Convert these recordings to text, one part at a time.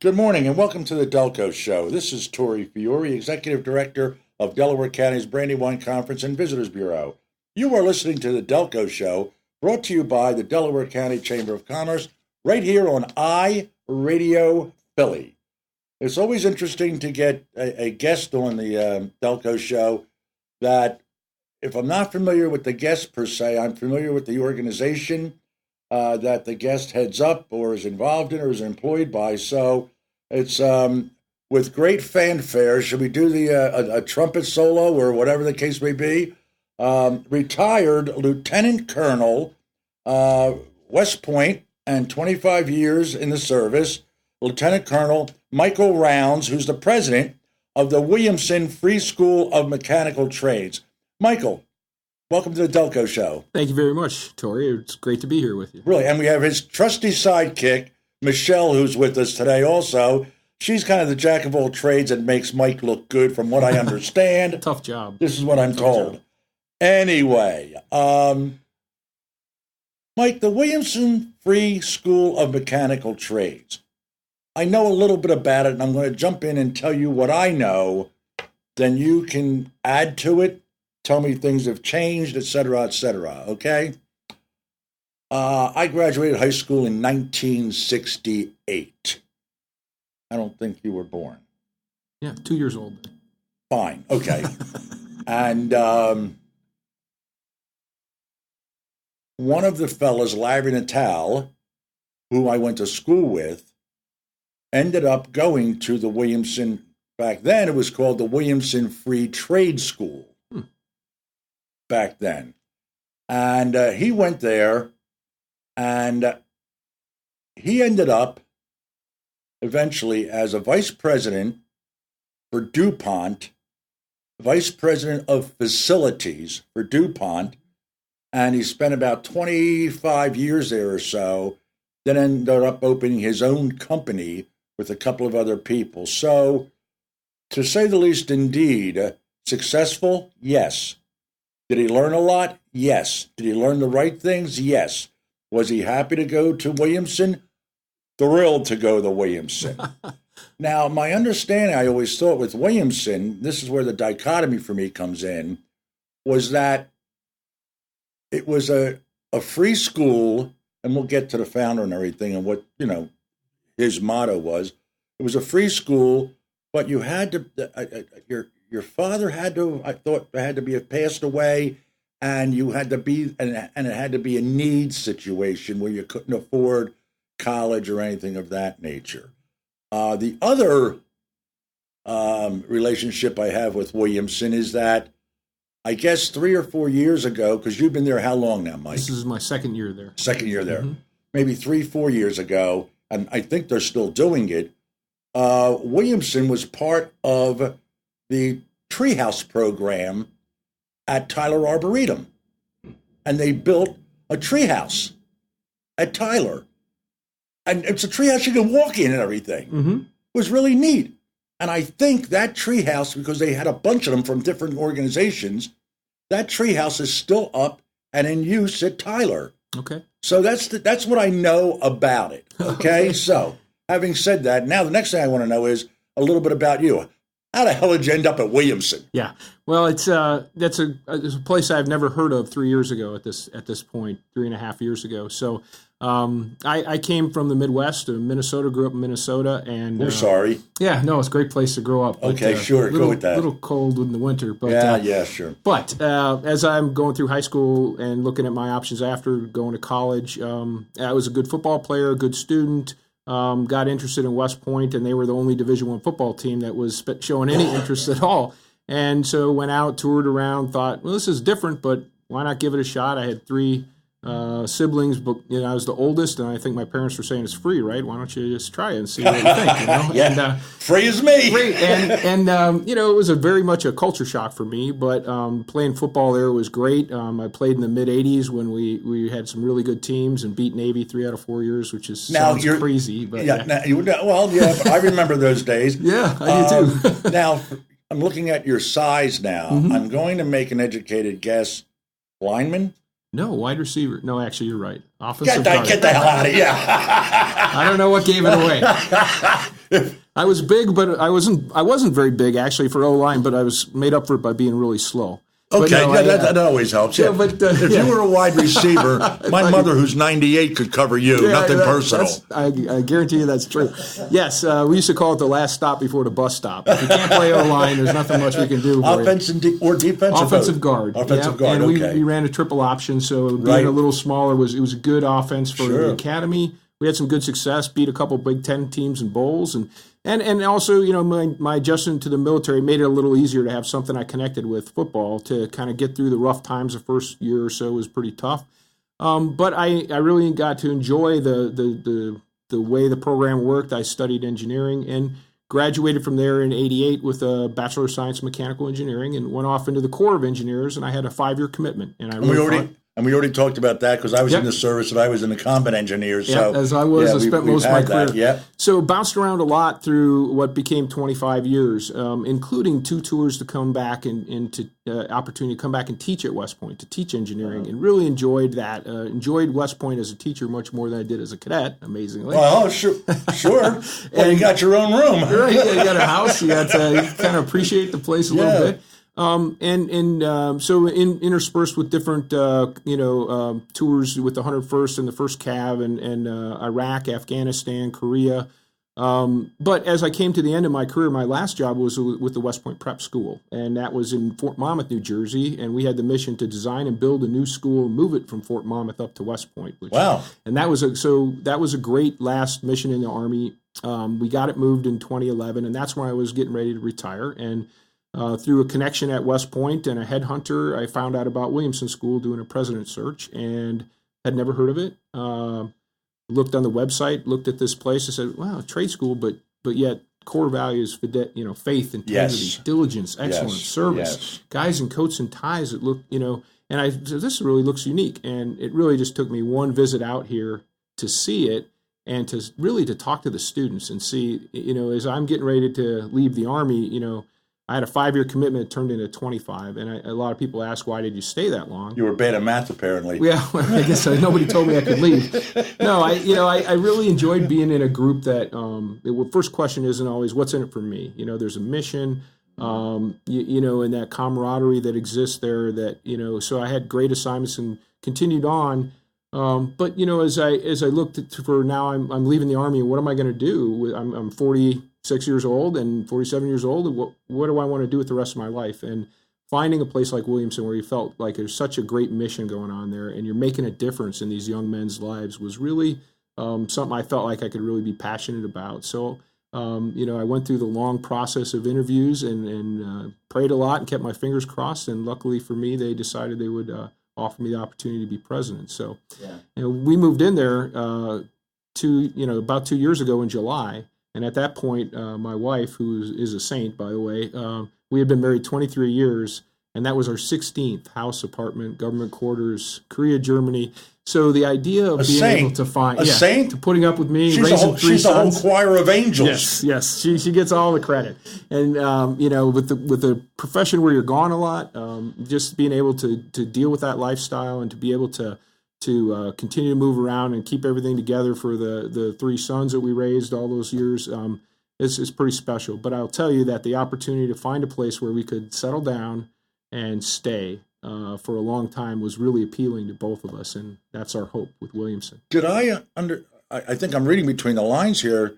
Good morning and welcome to the Delco Show. This is Fiore, Executive Director of Delaware County's Brandywine Conference and Visitors Bureau. You are listening to the Delco Show, brought to you by the Delaware County Chamber of Commerce, right here on iRadio Philly. It's always interesting to get a guest on the Delco Show that, if I'm not familiar with the guest per se, I'm familiar with the organization that the guest heads up or is involved in or is employed by. So it's with great fanfare. Should we do a trumpet solo or whatever the case may be? Retired Lieutenant Colonel, West Point, and 25 years in the service, Lieutenant Colonel Michael Rounds, who's the president of the Williamson Free School of Mechanical Trades. Michael, welcome to the Delco Show. Thank you very much, Tori. It's great to be here with you. Really, and we have his trusty sidekick, Michelle, who's with us today also. She's kind of the jack of all trades and makes Mike look good from what I understand. Tough job. This is what I'm told. Anyway, Mike, the Williamson Free School of Mechanical Trades. I know a little bit about it, and I'm going to jump in and tell you what I know. Then you can add to it, tell me things have changed, et cetera, okay? I graduated high school in 1968. I don't think you were born. Yeah, 2 years old. Fine, okay. And one of the fellas, Larry Natal, who I went to school with, ended up going to the Williamson, back then it was called the Williamson Free Trade School, back then. And he went there, and he ended up eventually as a vice president for DuPont, vice president of facilities for DuPont, and he spent about 25 years there or so, then ended up opening his own company with a couple of other people. So, to say the least, indeed, successful? Yes. Did he learn a lot? Yes. Did he learn the right things? Yes. Was he happy to go to Williamson? Thrilled to go to Williamson. Now, my understanding, I always thought with Williamson, this is where the dichotomy for me comes in, was that it was a free school, and we'll get to the founder and everything and what, his motto was. It was a free school, but you had to, your father had to, I thought, had to be passed away, and you had to be, and it had to be a needs situation where you couldn't afford college or anything of that nature. The other relationship I have with Williamson is that I guess 3 or 4 years ago, because you've been there how long now, Mike? This is my second year there. Second year there. Mm-hmm. Maybe 3-4 years ago, and I think they're still doing it. Williamson was part of the Treehouse program at Tyler Arboretum, and they built a treehouse at Tyler. And it's a treehouse you can walk in and everything. Mm-hmm. It was really neat. And I think that treehouse, because they had a bunch of them from different organizations, that treehouse is still up and in use at Tyler. Okay. So that's what I know about it. Okay. So having said that, now the next thing I want to know is a little bit about you. How the hell did you end up at Williamson? Yeah. Well, it's a place I've never heard of 3 years ago at this point, 3.5 years ago. So I came from the Midwest, Minnesota, grew up in Minnesota, and we're sorry. Yeah, no, it's a great place to grow up. Okay, sure, go with that. A little cold in the winter, but yeah, sure. But as I'm going through high school and looking at my options after going to college, I was a good football player, a good student. Got interested in West Point, and they were the only Division I football team that was showing any interest at all. And so went out, toured around, thought, well, this is different, but why not give it a shot? I had 3 siblings, but I was the oldest, and I think my parents were saying it's free, right? Why don't you just try it and see what you think? Yeah, and, free as me. Free, and it was very much a culture shock for me. But playing football there was great. I played in the mid '80s when we had some really good teams and beat Navy 3 out of 4 years, which sounds crazy. But I remember those days. Yeah, I do too. Now I'm looking at your size now. Mm-hmm. I'm going to make an educated guess. Lineman. No, wide receiver. No, actually, you're right. Offensive guard. Get the hell out of here. I don't know what gave it away. I was big, but I wasn't very big actually for O-line, but I was made up for it by being really slow. Okay, no, that always helps. Yeah. But, if you were a wide receiver, my mother, who's 98, could cover you. Nothing personal. I guarantee you that's true. Yes, we used to call it the last stop before the bus stop. If you can't play O-line, there's nothing much we can do. Or defensive? Offensive guard. Offensive guard, and okay. we ran a triple option, so being a little smaller, it was a good offense for the academy. We had some good success, beat a couple Big Ten teams in bowls, and also, my adjustment to the military made it a little easier to have something I connected with football to kind of get through the rough times. The first year or so was pretty tough, but I really got to enjoy the way the program worked. I studied engineering and graduated from there in '88 with a Bachelor of Science in Mechanical Engineering, and went off into the Corps of Engineers. And I had a 5-year commitment, and we already talked about that because I was in the service and I was in the combat engineers. So, as I was, I spent most of my career. That, So bounced around a lot through what became 25 years, including 2 tours to come back and to opportunity to come back and teach at West Point, to teach engineering, and really enjoyed that. Enjoyed West Point as a teacher much more than I did as a cadet, amazingly. Well, sure. Well, you got your own room. Right, you got a house. You got to kind of appreciate the place a little bit. So interspersed with different, tours with the 101st and the 1st Cav and Iraq, Afghanistan, Korea. But as I came to the end of my career, my last job was with the West Point Prep School, and that was in Fort Monmouth, New Jersey. And we had the mission to design and build a new school and move it from Fort Monmouth up to West Point. Wow! And that was a great last mission in the Army. We got it moved in 2011, and that's when I was getting ready to retire. And through a connection at West Point and a headhunter, I found out about Williamson School doing a president search and had never heard of it. Looked on the website, looked at this place, and said, "Wow, trade school, but yet core values, faith, integrity, diligence, excellence, service, guys in coats and ties that look, And I said, this really looks unique, and it really just took me one visit out here to see it and to talk to the students and see, as I'm getting ready to leave the Army, I had a 5-year commitment turned into 25, and a lot of people ask, why did you stay that long? You were bad at math, apparently. Yeah, I guess nobody told me I could leave. No, I really enjoyed being in a group that, the first question isn't always, what's in it for me? There's a mission, and that camaraderie that exists there that, so I had great assignments and continued on. But, as I looked for now, I'm leaving the Army, what am I going to do? I'm 46 years old and 47 years old. And what do I want to do with the rest of my life? And finding a place like Williamson where you felt like there's such a great mission going on there and you're making a difference in these young men's lives was really something I felt like I could really be passionate about. So, I went through the long process of interviews and prayed a lot and kept my fingers crossed. And luckily for me, they decided they would offer me the opportunity to be president. So we moved in there about 2 years ago in July. And at that point, my wife, who is a saint, by the way, we had been married 23 years, and that was our 16th house, apartment, government quarters, Korea, Germany. So the idea of being able to find saint, putting up with me, she's raising 3 sons, the whole choir of angels. Yes, she gets all the credit. And with the profession where you're gone a lot, just being able to deal with that lifestyle and to be able to continue to move around and keep everything together for the 3 sons that we raised all those years is pretty special. But I'll tell you that the opportunity to find a place where we could settle down and stay for a long time was really appealing to both of us, and that's our hope with Williamson. Did I think I'm reading between the lines here.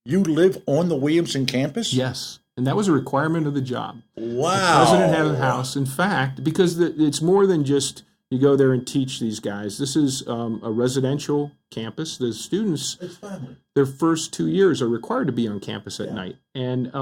You live on the Williamson campus? Yes, and that was a requirement of the job. Wow. The president had a house. In fact, because it's more than just you go there and teach these guys. This is a residential campus. The students, their first 2 years are required to be on campus at night, and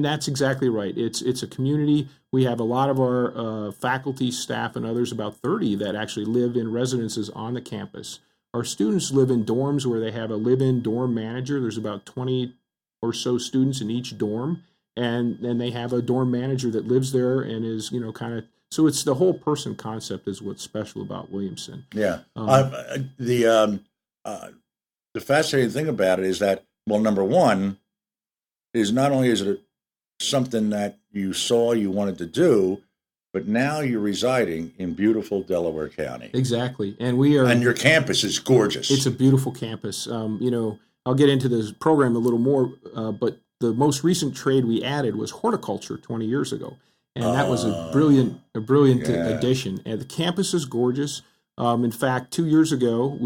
that's exactly right. It's a community. We have a lot of our faculty, staff, and others, about 30, that actually live in residences on the campus. Our students live in dorms where they have a live-in dorm manager. There's about 20 or so students in each dorm, and they have a dorm manager that lives there and is kind of. So it's the whole person concept is what's special about Williamson. Yeah. The fascinating thing about it is that, well, number one, is not only is it something that you saw you wanted to do, but now you're residing in beautiful Delaware County. Exactly. And we are. And your campus is gorgeous. It's a beautiful campus. I'll get into this program a little more, but the most recent trade we added was horticulture 20 years ago. And that was a brilliant addition. And the campus is gorgeous. In fact, 2 years ago,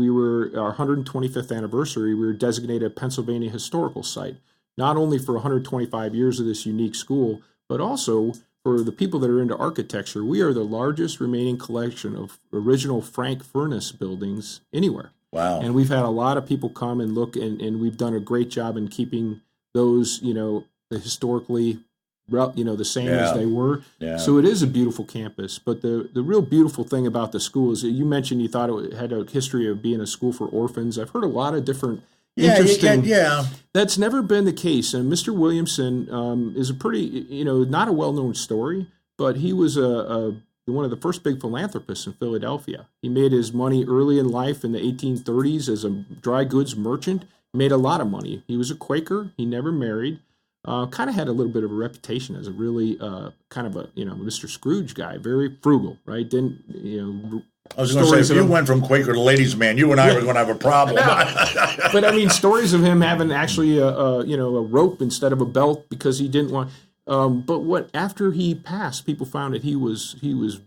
our 125th anniversary, we were designated a Pennsylvania historical site, not only for 125 years of this unique school, but also for the people that are into architecture. We are the largest remaining collection of original Frank furnace buildings anywhere. Wow. And we've had a lot of people come and look, and we've done a great job in keeping those, the historically, the same as they were. Yeah. So it is a beautiful campus. But the real beautiful thing about the school is that you mentioned you thought it had a history of being a school for orphans. I've heard a lot of different interesting. Yeah. That's never been the case. And Mr. Williamson is a pretty, not a well-known story, but he was one of the first big philanthropists in Philadelphia. He made his money early in life in the 1830s as a dry goods merchant. He made a lot of money. He was a Quaker. He never married. Kind of had a little bit of a reputation as a really kind of a Mr. Scrooge guy, very frugal, right? Didn't I was going to say, if you went from Quaker to ladies' man, you and I were going to have a problem. But I mean, stories of him having actually a rope instead of a belt because he didn't want. But after he passed, people found that he was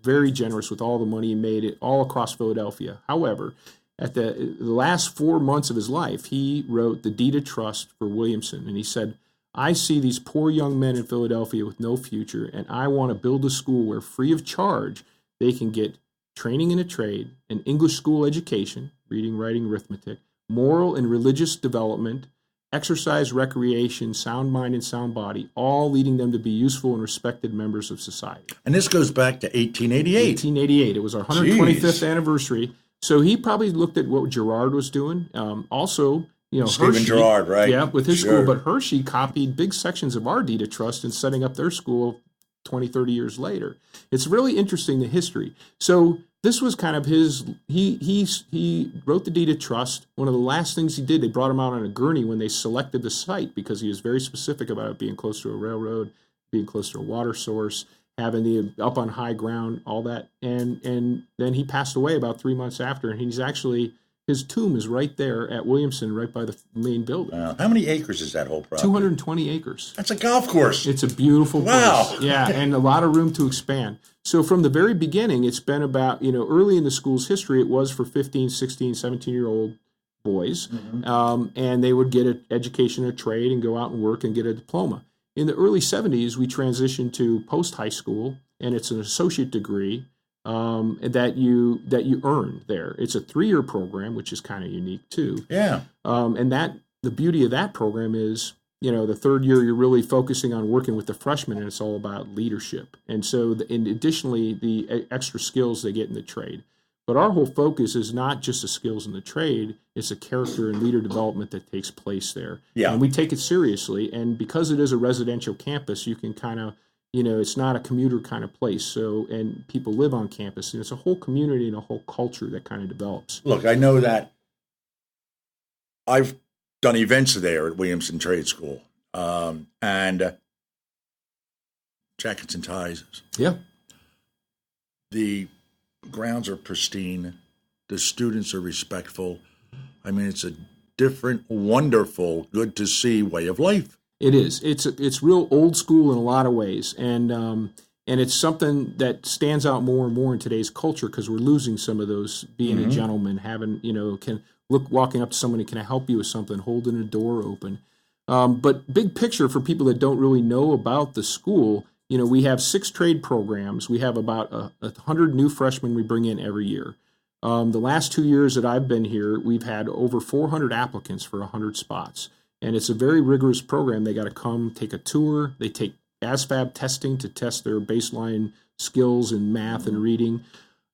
very generous with all the money he made it all across Philadelphia. However, at the last 4 months of his life, he wrote the deed of trust for Williamson, and he said, I see these poor young men in Philadelphia with no future, and I want to build a school where free of charge they can get training in a trade, an English school education, reading, writing, arithmetic, moral and religious development, exercise, recreation, sound mind and sound body, all leading them to be useful and respected members of society. And this goes back to 1888. 1888. It was our 125th anniversary. So he probably looked at what Girard was doing. Also, Stephen Hershey, Girard, right? Yeah, with his school. But Hershey copied big sections of our deed of trust in setting up their school 20, 30 years later. It's really interesting, the history. So this was kind of his, he wrote the deed of trust. One of the last things he did, they brought him out on a gurney when they selected the site because he was very specific about it being close to a railroad, being close to a water source, having the up on high ground, all that. And then he passed away about 3 months after, and he's actually, his tomb is right there at Williamson, right by the main building. How many acres is that whole property? 220 acres. That's a golf course. It's a beautiful place. Yeah, and a lot of room to expand. So from the very beginning, it's been about, early in the school's history, it was for 15, 16, 17-year-old boys, and they would get an education or trade and go out and work and get a diploma. In the early 70s, we transitioned to post-high school, and it's an associate degree that you earn there. It's a 3-year program, which is kind of unique too. Yeah. And the beauty of that program is, the third year you're really focusing on working with the freshmen, and it's all about leadership. And so, and additionally, the extra skills they get in the trade. But our whole focus is not just the skills in the trade; it's a character and leader development that takes place there. Yeah. And we take it seriously. And because it is a residential campus, you can kind of it's not a commuter kind of place. So, and people live on campus, and it's a whole community and a whole culture that kind of develops. Look, I know that I've done events there at Williamson Trade School, and jackets and ties. Yeah. The grounds are pristine. The students are respectful. I mean, it's a different, wonderful, good to see way of life. It is. It's real old school in a lot of ways, and it's something that stands out more and more in today's culture because we're losing some of those. Being a gentleman, having walking up to somebody, can I help you with something? Holding a door open. But big picture for people that don't really know about the school, we have 6 trade programs. We have about 100 new freshmen we bring in every year. The last 2 years that I've been here, we've had over 400 applicants for 100 spots. And it's a very rigorous program. They got to come take a tour. They take ASVAB testing to test their baseline skills in math and reading.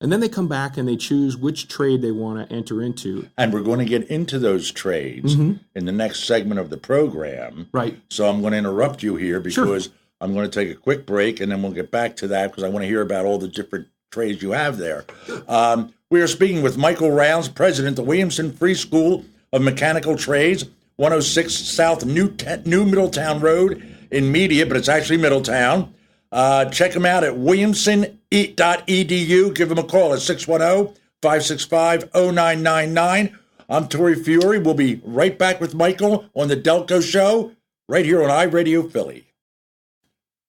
And then they come back and they choose which trade they want to enter into. And we're going to get into those trades in the next segment of the program. Right. So I'm going to interrupt you here because I'm going to take a quick break, and then we'll get back to that because I want to hear about all the different trades you have there. We are speaking with Michael Rounds, president of the Williamson Free School of Mechanical Trades, 106 South New Middletown Road in Media, but it's actually Middletown. Check them out at williamson.edu. Give them a call at 610-565-0999. I'm Tori Fiore. We'll be right back with Michael on the Delco Show, right here on iRadio Philly.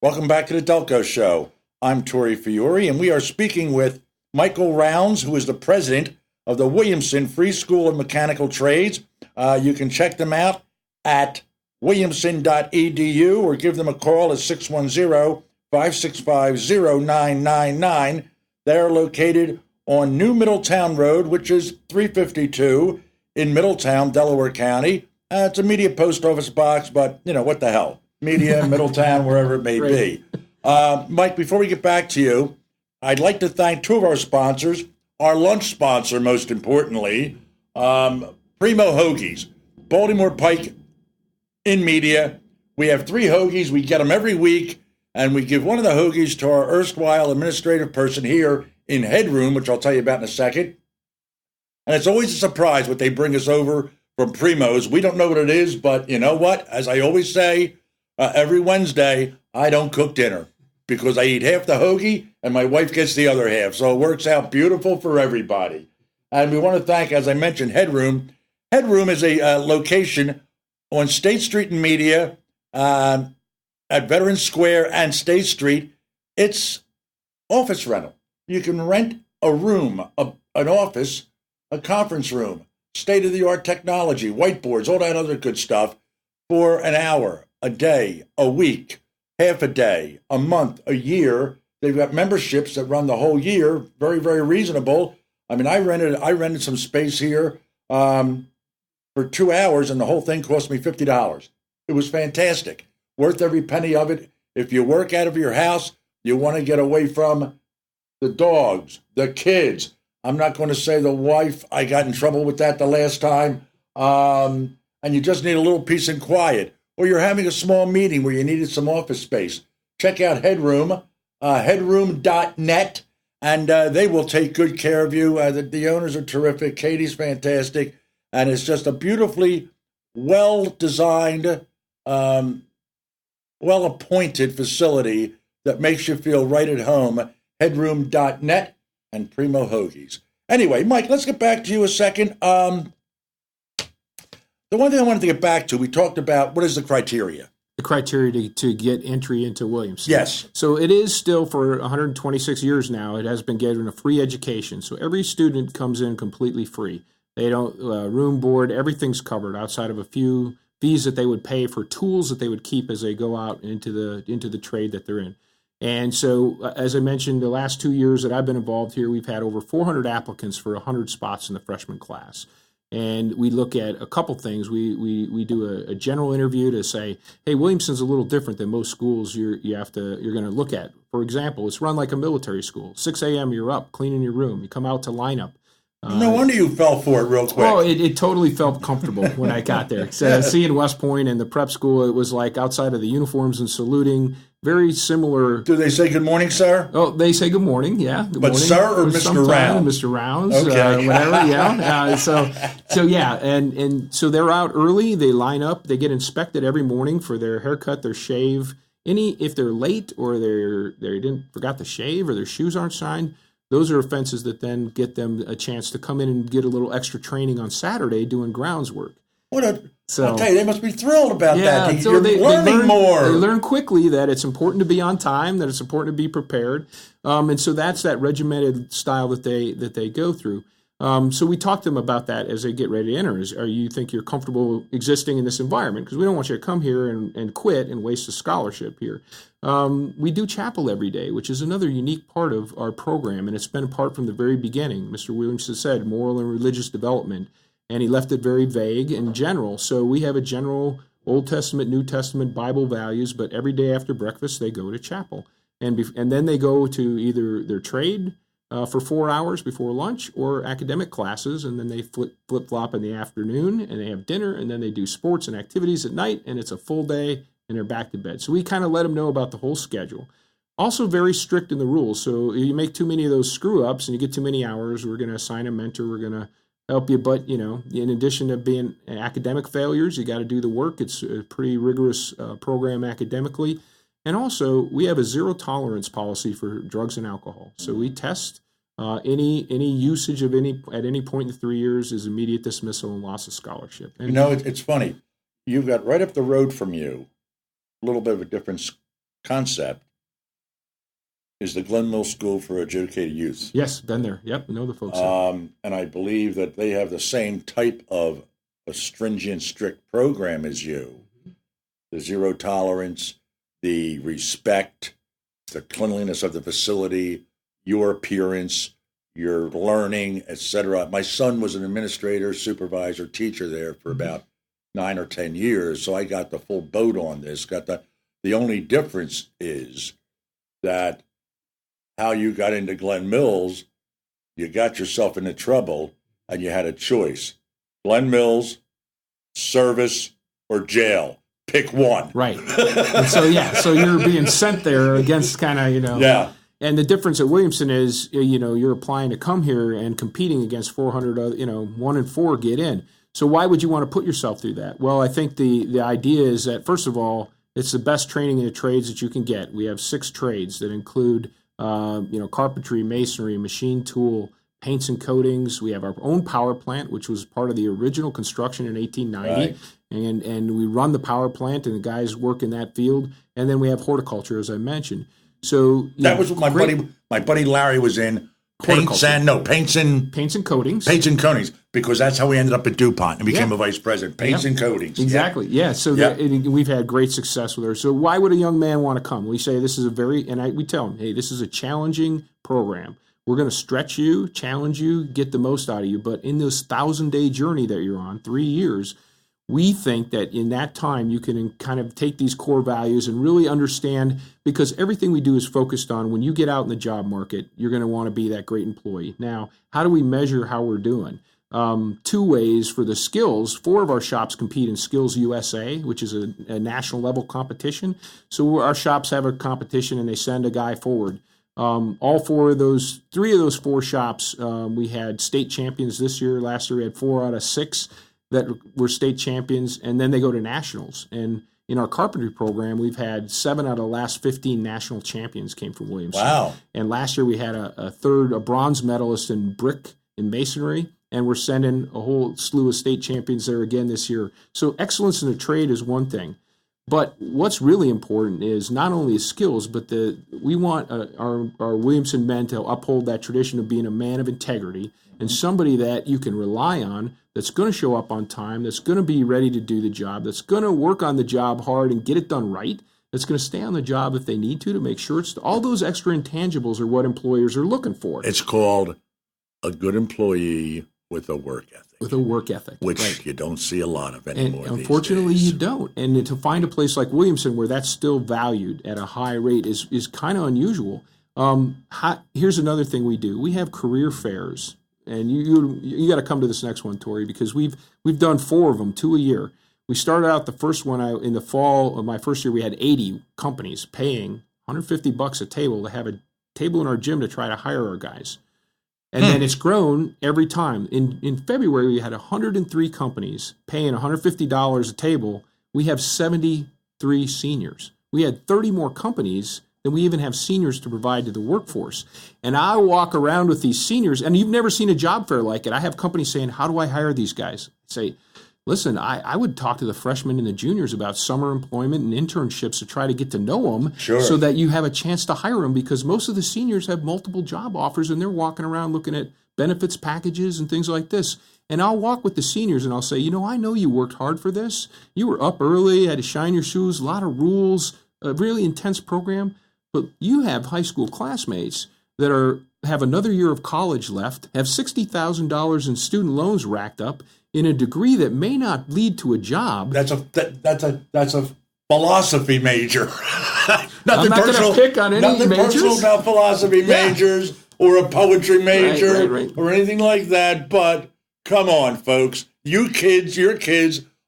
Welcome back to the Delco Show. I'm Tori Fiore, and we are speaking with Michael Rounds, who is the president of the Williamson Free School of Mechanical Trades. You can check them out at williamson.edu or give them a call at 610-565-0999. They're located on New Middletown Road, which is 352 in Middletown, Delaware County. It's a Media Post Office box, but, what the hell? Media, Middletown, wherever it may be. Mike, before we get back to you, I'd like to thank two of our sponsors, our lunch sponsor, most importantly, Primo Hoagies, Baltimore Pike in Media. We have 3 hoagies. We get them every week, and we give one of the hoagies to our erstwhile administrative person here in Headroom, which I'll tell you about in a second. And it's always a surprise what they bring us over from Primo's. We don't know what it is, but you know what? As I always say, every Wednesday, I don't cook dinner because I eat half the hoagie and my wife gets the other half. So it works out beautiful for everybody. And we want to thank, as I mentioned, Headroom. Headroom is a location on State Street in Media, at Veterans Square and State Street. It's office rental. You can rent a room, an office, a conference room, state-of-the-art technology, whiteboards, all that other good stuff for an hour, a day, a week, half a day, a month, a year. They've got memberships that run the whole year, very, very reasonable. I mean, I rented some space here for 2 hours, and the whole thing cost me $50. It was fantastic, worth every penny of it. If you work out of your house, you want to get away from the dogs, the kids. I'm not going to say the wife. I got in trouble with that the last time. And you just need a little peace and quiet. Or you're having a small meeting where you needed some office space. Check out Headroom, headroom.net, and they will take good care of you. The owners are terrific. Katie's fantastic. And it's just a beautifully well-designed, well-appointed facility that makes you feel right at home. Headroom.net and Primo Hoagies. Anyway, Mike, let's get back to you a second. The one thing I wanted to get back to, we talked about, what is the criteria? The criteria to get entry into Williamson. Yes. So it is still, for 126 years now, it has been given a free education. So every student comes in completely free. They don't, room, board, everything's covered outside of a few fees that they would pay for tools that they would keep as they go out into the trade that they're in. And so, as I mentioned, the last 2 years that I've been involved here, we've had over 400 applicants for 100 spots in the freshman class. And we look at a couple things. We do a general interview to say, hey, Williamson's a little different than most schools you're going to look at. For example, it's run like a military school. 6 a.m. you're up, cleaning your room. You come out to lineup. No wonder you fell for it real quick. Oh, it totally felt comfortable when I got there. So, seeing West Point and the prep school, it was like outside of the uniforms and saluting, very similar. Do they say good morning, sir? Oh, they say good morning, yeah. Good but morning. Sir or Mr. Rounds? Mr. Rounds, okay. Whatever, yeah. So yeah, and so they're out early, they line up, they get inspected every morning for their haircut, their shave. If they're late or they forgot to shave or their shoes aren't shined, those are offenses that then get them a chance to come in and get a little extra training on Saturday doing grounds work. I'll tell you, they must be thrilled about that. So You're learning more. They learn quickly that it's important to be on time, that it's important to be prepared, and so that's that regimented style that they go through. So we talk to them about that as they get ready to enter. Are you think you're comfortable existing in this environment? Because we don't want you to come here and quit and waste a scholarship here. We do chapel every day, which is another unique part of our program, and it's been a part from the very beginning. Mr. Williamson said moral and religious development, and he left it very vague and general. So we have a general Old Testament, New Testament, Bible values, but every day after breakfast they go to chapel. And then they go to either their trade for 4 hours before lunch or academic classes, and then they flip-flop in the afternoon, and they have dinner, and then they do sports and activities at night, and it's a full day, and they're back to bed. So we kind of let them know about the whole schedule. Also very strict in the rules. So if you make too many of those screw-ups and you get too many hours, we're going to assign a mentor, we're going to help you. But, in addition to being academic failures, you got to do the work. It's a pretty rigorous program academically. And also, we have a zero tolerance policy for drugs and alcohol. So we test Any usage of at any point in the 3 years is immediate dismissal and loss of scholarship. And, It's funny. You've got right up the road from you, a little bit of a different concept, is the Glen Middle School for Educated Youth. Yes, been there. Yep, know the folks. And I believe that they have the same type of a stringent, strict program as you. The zero tolerance, the respect, the cleanliness of the facility, your appearance, your learning, etc. My son was an administrator, supervisor, teacher there for about 9 or 10 years, so I got the full boat on this. The only difference is that how you got into Glen Mills, you got yourself into trouble, and you had a choice: Glen Mills, service, or jail. Pick one. Right. And so you're being sent there against kind of, Yeah. And the difference at Williamson is, you're applying to come here and competing against 400, 1 in 4 get in. So why would you want to put yourself through that? Well, I think the idea is that, first of all, it's the best training in the trades that you can get. We have 6 trades that include, carpentry, masonry, machine tool, paints and coatings. We have our own power plant, which was part of the original construction in 1890. Right. And we run the power plant, and the guys work in that field. And then we have horticulture, as I mentioned. So that was what my buddy Larry was in. Paints and coatings, because that's how we ended up at DuPont and became a vice president. Paints and coatings. Exactly. Yeah. So we've had great success with her. So why would a young man want to come? We say this is we tell him, hey, this is a challenging program. We're going to stretch you, challenge you, get the most out of you. But in this 1,000-day journey that you're on, 3 years, we think that in that time you can kind of take these core values and really understand, because everything we do is focused on when you get out in the job market, you're going to want to be that great employee. Now, how do we measure how we're doing? 2 ways for the skills. 4 of our shops compete in Skills USA, which is a national level competition. So our shops have a competition and they send a guy forward. All 3 of those 4 shops, we had state champions this year. Last year we had 4 out of 6 that were state champions, and then they go to nationals. And in our carpentry program, we've had 7 out of the last 15 national champions came from Williamson. Wow. And last year we had a bronze medalist in brick and masonry, and we're sending a whole slew of state champions there again this year. So excellence in the trade is one thing. But what's really important is not only the skills, but we want our Williamson men to uphold that tradition of being a man of integrity and somebody that you can rely on, that's going to show up on time, that's going to be ready to do the job, that's going to work on the job hard and get it done right, that's going to stay on the job if they need to make sure it's all those extra intangibles are what employers are looking for. It's called a good employee with a work ethic. With a work ethic. Which you don't see a lot of anymore. And unfortunately, you don't. And to find a place like Williamson where that's still valued at a high rate is kind of unusual. Here's another thing we do. We have career fairs. And you got to come to this next one, Tori, because we've done 4 of them, 2 a year. We started out the first one in the fall of my first year. We had 80 companies paying $150 a table to have a table in our gym to try to hire our guys. And then it's grown every time. In February, we had 103 companies paying $150 a table. We have 73 seniors. We had 30 more companies than we even have seniors to provide to the workforce. And I walk around with these seniors, and you've never seen a job fair like it. I have companies saying, how do I hire these guys? I say, listen, I would talk to the freshmen and the juniors about summer employment and internships to try to get to know them so that you have a chance to hire them, because most of the seniors have multiple job offers and they're walking around looking at benefits packages and things like this. And I'll walk with the seniors and I'll say, I know you worked hard for this. You were up early, had to shine your shoes, a lot of rules, a really intense program. But you have high school classmates that have another year of college left, have $60,000 in student loans racked up, in a degree that may not lead to a job. That's a philosophy major. Nothing personal. Pick on any nothing majors. Personal about philosophy majors or a poetry major or anything like that. But come on, folks, your kids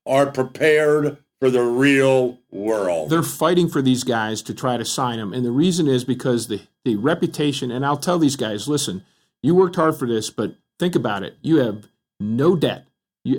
are prepared for the real world. They're fighting for these guys to try to sign them, and the reason is because the reputation. And I'll tell these guys, listen, you worked hard for this, but think about it. You have no debt.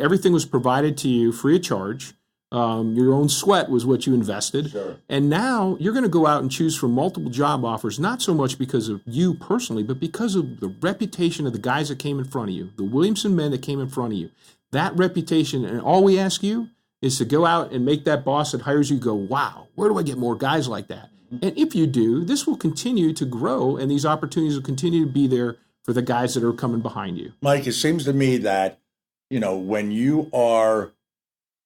Everything was provided to you free of charge. Your own sweat was what you invested. Sure. And now you're going to go out and choose from multiple job offers, not so much because of you personally, but because of the reputation of the guys that came in front of you, the Williamson men that came in front of you. That reputation, and all we ask you is to go out and make that boss that hires you go, wow, where do I get more guys like that? And if you do, this will continue to grow, and these opportunities will continue to be there for the guys that are coming behind you. Mike, it seems to me that, when you are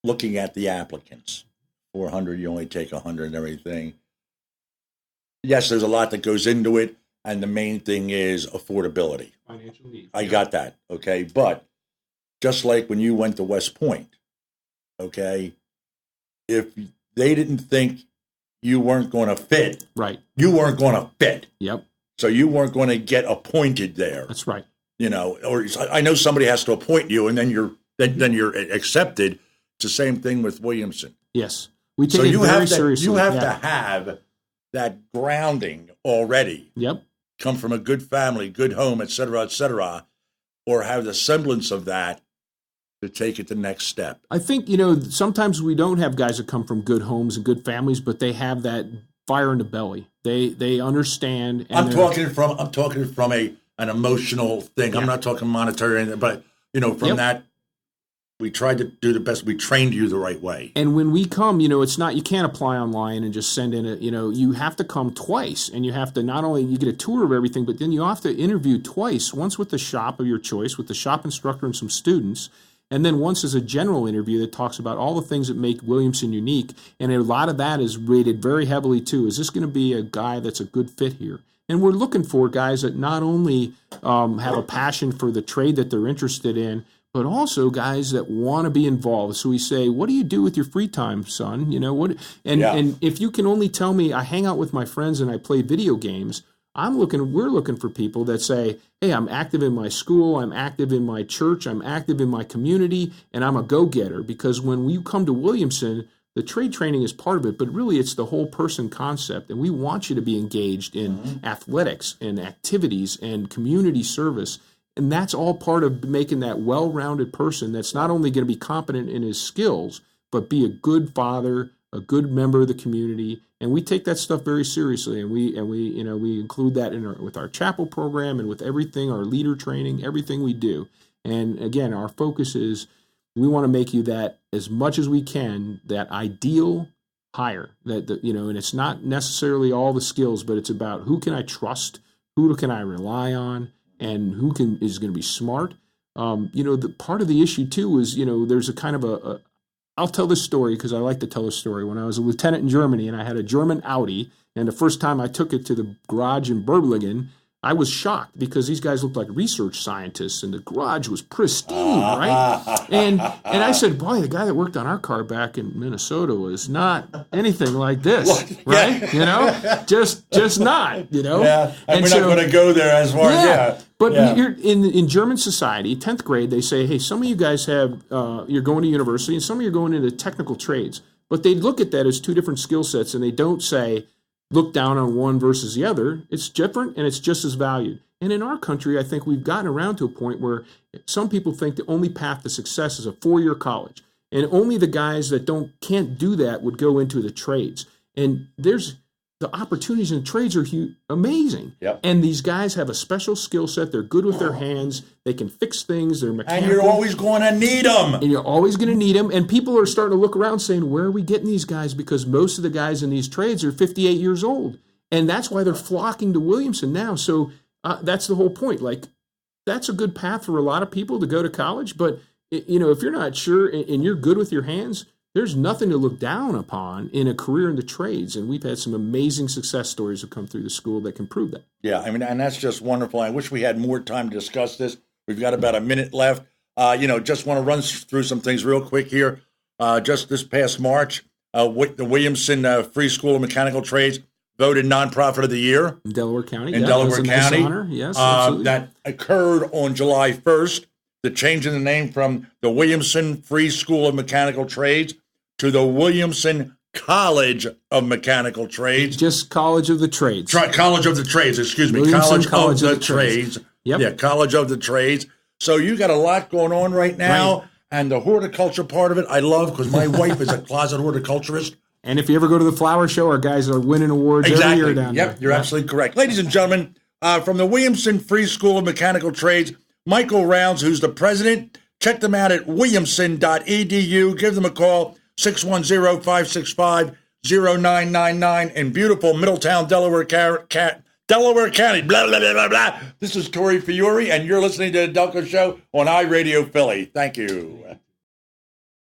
looking at the applicants, 400, you only take 100 and everything. Yes, there's a lot that goes into it, and the main thing is affordability. Financial needs. I got that, okay? But just like when you went to West Point, okay, if they didn't think you weren't going to fit, right, you weren't going to fit. Yep. So you weren't going to get appointed there. That's right. Or I know somebody has to appoint you, and then you're accepted. It's the same thing with Williamson. Yes, we take it very seriously. You have to have that grounding already. Yep. Come from a good family, good home, et cetera, or have the semblance of that to take it the next step. I think, sometimes we don't have guys that come from good homes and good families, but they have that fire in the belly. They understand. And I'm talking from an emotional thing. Yeah. I'm not talking monetary, but from that, we tried to do the best. We trained you the right way. And when we come, it's not, you can't apply online and just send in you have to come twice, and you have to not only, you get a tour of everything, but then you have to interview twice, once with the shop of your choice, with the shop instructor and some students, and then once as a general interview that talks about all the things that make Williamson unique. And a lot of that is rated very heavily too. Is this going to be a guy that's a good fit here? And we're looking for guys that not only have a passion for the trade that they're interested in, but also guys that want to be involved. So we say, what do you do with your free time, son? And if you can only tell me I hang out with my friends and I play video games, we're looking for people that say, hey, I'm active in my school, I'm active in my church, I'm active in my community, and I'm a go-getter. Because when you come to Williamson, the trade training is part of it, but really it's the whole person concept. And we want you to be engaged in athletics and activities and community service. And that's all part of making that well-rounded person that's not only going to be competent in his skills, but be a good father, a good member of the community. And we take that stuff very seriously, and we include that with our chapel program and with everything, our leader training, everything we do. And again, our focus is we want to make you that, as much as we can, that ideal hire. And it's not necessarily all the skills, but it's about who can I trust, who can I rely on, and who is going to be smart. The part of the issue too is, there's a kind of I'll tell this story because I like to tell a story. When I was a lieutenant in Germany and I had a German Audi, and the first time I took it to the garage in Berlingen, I was shocked because these guys looked like research scientists, and the garage was pristine, right? And I said, boy, the guy that worked on our car back in Minnesota was not anything like this, right? Yeah. Just not, Yeah, and we're not going to go there as far as, But you're in German society, 10th grade, they say, hey, some of you guys you're going to university, and some of you are going into technical trades. But they look at that as two different skill sets, and they don't say, look down on one versus the other. It's different, and it's just as valued. And in our country, I think we've gotten around to a point where some people think the only path to success is a 4-year college, and only the guys that can't do that would go into the trades. And the opportunities in trades are amazing. Yep. And these guys have a special skill set. They're good with their hands. They can fix things. They're mechanical. And you're always going to need them. And you're always going to need them. And people are starting to look around saying, where are we getting these guys? Because most of the guys in these trades are 58 years old. And that's why they're flocking to Williamson now. So that's the whole point. Like, that's a good path for a lot of people to go to college. But, if you're not sure and you're good with your hands, there's nothing to look down upon in a career in the trades. And we've had some amazing success stories that come through the school that can prove that. Yeah, and that's just wonderful. I wish we had more time to discuss this. We've got about a minute left. Just want to run through some things real quick here. Just this past March, the Williamson Free School of Mechanical Trades voted Nonprofit of the Year. In Delaware County. Delaware County. Nice honor. Yes, absolutely. That occurred on July 1st. The change in the name from the Williamson Free School of Mechanical Trades to the Williamson College of Mechanical Trades. Just College of the Trades. College of the Trades, excuse me. College of the Trades. Yep. Yeah, College of the Trades. So you got a lot going on right now. Right. And the horticulture part of it, I love because my wife is a closet horticulturist. And if you ever go to the flower show, our guys are winning awards every year down there. You're absolutely correct. Ladies and gentlemen, from the Williamson Free School of Mechanical Trades, Michael Rounds, who's the president. Check them out at williamson.edu. Give them a call, 610-565-0999 in beautiful Middletown, Delaware County. Blah, blah, blah, blah, blah. This is Corey Fiore, and you're listening to the Delco Show on iRadio Philly. Thank you.